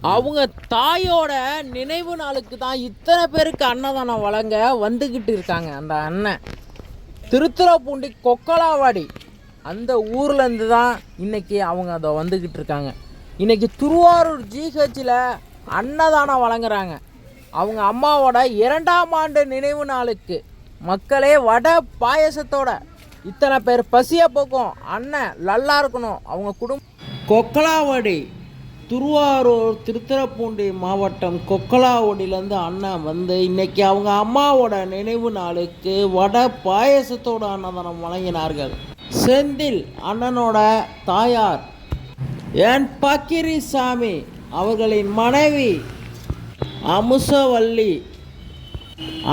அவங்க தாயோட நினைவு நாளுக்கு தான் இத்தனை பேருக்கு அன்னதானம் வழங்க வந்துக்கிட்டு இருக்காங்க. அந்த அண்ணன் திருத்துறைப்பூண்டி கொக்கலாவாடி அந்த ஊர்லேருந்து தான் இன்றைக்கி அவங்க அதை வந்துக்கிட்டு இருக்காங்க. இன்றைக்கி திருவாரூர் ஜிஹெச்சில் அன்னதானம் வழங்குறாங்க. அவங்க அம்மாவோட 2ஆம் ஆண்டு நினைவு நாளுக்கு மக்களே வடை பாயசத்தோட இத்தனை பேர் பசியை போக்கும். அண்ணன் நல்லா இருக்கணும். அவங்க குடும்பம் கொக்கலாவாடி திருவாரூர் திருத்துறைப்பூண்டி மாவட்டம் கொக்கலாவடியிலேருந்து அண்ணன் வந்து இன்றைக்கி அவங்க அம்மாவோட நினைவு நாளுக்கு வடை பாயசத்தோட அன்னதானம் வழங்கினார்கள். செந்தில் அண்ணனோட தாயார் என் பக்கிரிசாமி அவர்களின் மனைவி அமுசவல்லி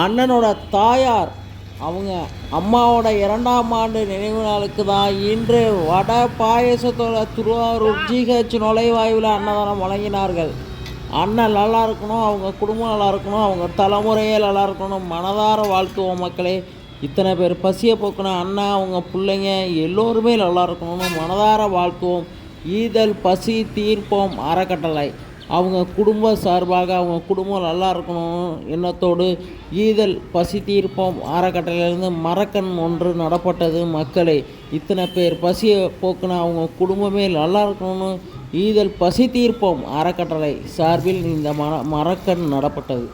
அண்ணனோட தாயார் அவங்க அம்மாவோட 2ஆம் ஆண்டு நினைவு நாளுக்கு தான் இன்று வடை பாயசத்தோட திருவாரூர் ஜிஹெச் நுழைவாயுவில் அன்னதானம் வழங்கினார்கள். அண்ணன் நல்லா இருக்கணும், அவங்க குடும்பம் நல்லா இருக்கணும், அவங்க தலைமுறையே நல்லா இருக்கணும். மனதார வாழ்த்துவோம் மக்களே. இத்தனை பேர் பசியை போக்குன அண்ணன் அவங்க பிள்ளைங்க எல்லோருமே நல்லா இருக்கணும்னு மனதார வாழ்த்துவோம். ஈதல் பசி தீர்ப்போம் அறக்கட்டளை அவங்க குடும்ப சார்பாக அவங்க குடும்பம் நல்லா இருக்கணும் எண்ணத்தோடு ஈதல் பசி தீர்ப்போம் அறக்கட்டளையிலேருந்து மரக்கண் ஒன்று நடப்பட்டது. மக்களே, இத்தனை பேர் பசியை போக்குன அவங்க குடும்பமே நல்லா இருக்கணும்னு ஈதல் பசி தீர்ப்போம் அறக்கட்டளை சார்பில் இந்த மரக்கண் நடப்பட்டது.